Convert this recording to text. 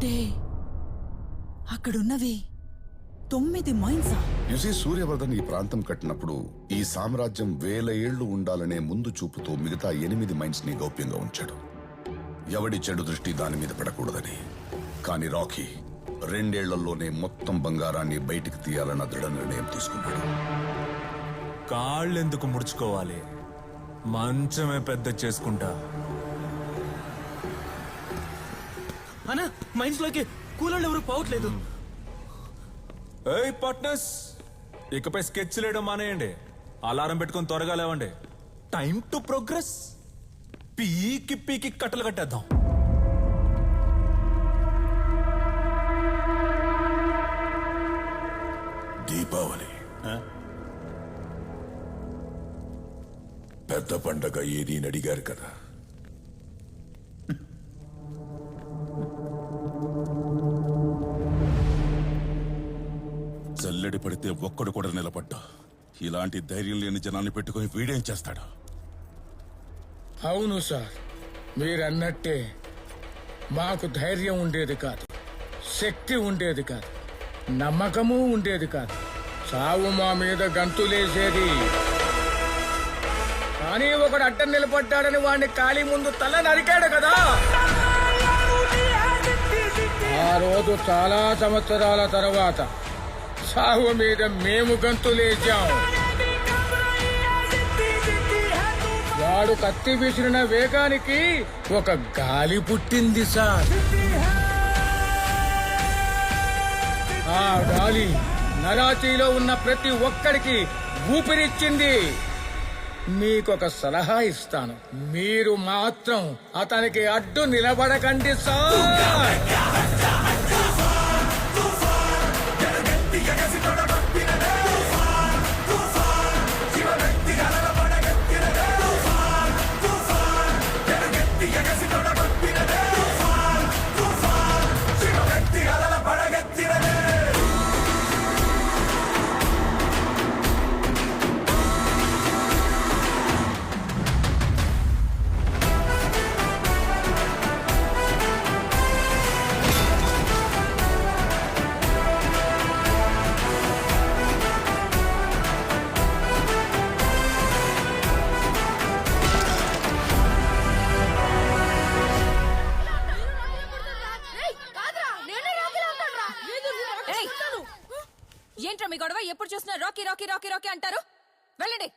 అంటే అక్కడున్నవి 9 మైన్సా? యుసి సూర్యవర్ధన్ ఈ ప్రాంతం కట్టినప్పుడు ఈ సామ్రాజ్యం 1000 ఏళ్లు ఉండాలనే ముందు చూపుతో మిగతా 8 మైన్స్ ని గౌప్యంగా ఉంచాడు. ఎవడి చెడు దృష్టి దాని మీద పడకూడదని. కానీ రాకీ 2 ఏళ్లలోనే మొత్తం బంగారాన్ని బయటికి తీయాలన్న దృఢ నిర్ణయం తీసుకున్నాడు. కాళ్ళెందుకు ముడుచుకోవాలి, మంచమే పెద్ద చేసుకుంటా. అన్నా మైన్స్ లోకి కూలోళ్ళు ఎవరు పోవట్లేదు. ఏయ్ పార్ట్నర్స్, ఇకపై స్కెచ్ లేయడం మానేయండి. అలారం పెట్టుకుని త్వరగా లేవండి. Time to progress. పీకి పీకి కట్టలు కట్టేద్దాం. దీపావళి పెద్ద పండగ ఏది అని అడిగారు కదా. జల్లెడి పడితే ఒక్కడు కూడా నిలబడ్డా. ఇలాంటి ధైర్యం లేని జనాన్ని పెట్టుకుని వీడేం చేస్తాడు? అవును సార్, మీరన్నట్టే మాకు ధైర్యం ఉండేది కాదు, శక్తి ఉండేది కాదు, నమ్మకము ఉండేది కాదు. సావు మా మీద గంతులేసేది. కానీ ఒకడు అడ్డం నిలబడ్డాడని వాడిని ఖాళీ ముందు తల నరికాడు కదా. ఆ రోజు చాలా సంవత్సరాల తర్వాత సావు మీద మేము గంతులేసాం. వాడు కత్తి విసిరిన వేగానికి ఒక గాలి పుట్టింది సార్. ఆ గాలి నరాచీలో ఉన్న ప్రతి ఒక్కడికి ఊపిరిచ్చింది. మీకొక సలహా ఇస్తాను, మీరు మాత్రం అతనికి అడ్డు నిలబడకండి సార్. ఏంట్రా మీ గొడవ? ఎప్పుడు చూసినా రాకీ రాకీ రాకీ రాకీ అంటారు. వెళ్ళండి.